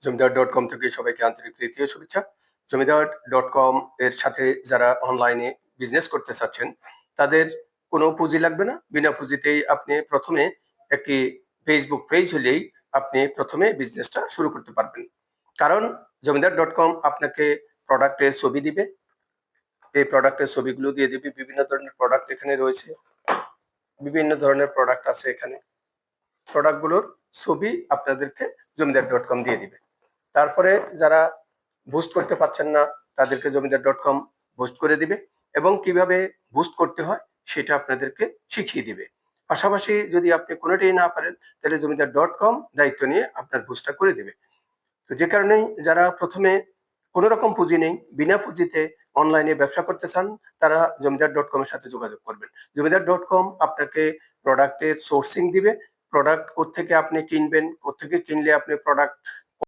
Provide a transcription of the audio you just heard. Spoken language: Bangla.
জমিদার.com থেকে সবাইকে আন্তরিক প্রীতি ও শুভেচ্ছা। জমিদার.com এর সাথে যারা অনলাইনে বিজনেস করতে চাচ্ছেন তাদের কোনো পুঁজি লাগবে না। বিনা পুঁজিতেই আপনি প্রথমে একটি ফেসবুক পেজ হলেই আপনি প্রথমে বিজনেসটা শুরু করতে পারবেন। কারণ জমিদার.com আপনাকে প্রোডাক্টের ছবি দিবে। এই প্রোডাক্টের ছবিগুলো দিয়ে দিবে। বিভিন্ন ধরনের প্রোডাক্ট এখানে রয়েছে। বিভিন্ন ধরনের প্রোডাক্ট আছে এখানে। প্রোডাক্টগুলোর ছবি আপনাদেরকে জমিদার.com দিয়ে দিবে। তারপরে যারা বুস্ট করতে পারছেন না তাদেরকে জমিদার.com বুস্ট করে দিবে এবং কিভাবে বুস্ট করতে হয় সেটা আপনাদেরকে শিখিয়ে দিবে। পাশাপাশি যদি আপনি কোনোটাই না পারেন তাহলে জমিদার.com দায়িত্ব নিয়ে আপনার বুস্টটা করে দিবে। তো যে কারণেই যারা প্রথমে কোনো রকম পুঁজি নেই, বিনা পুঁজিতে অনলাইনে ব্যবসা করতে চান তারা জমিদার.com এর সাথে যোগাযোগ করবেন। জমিদার.com আপনাকে প্রোডাক্টের সোর্সিং দিবে। প্রোডাক্ট কোত্থেকে আপনি কিনবেন, কোত্থেকে কিনলে আপনি প্রোডাক্ট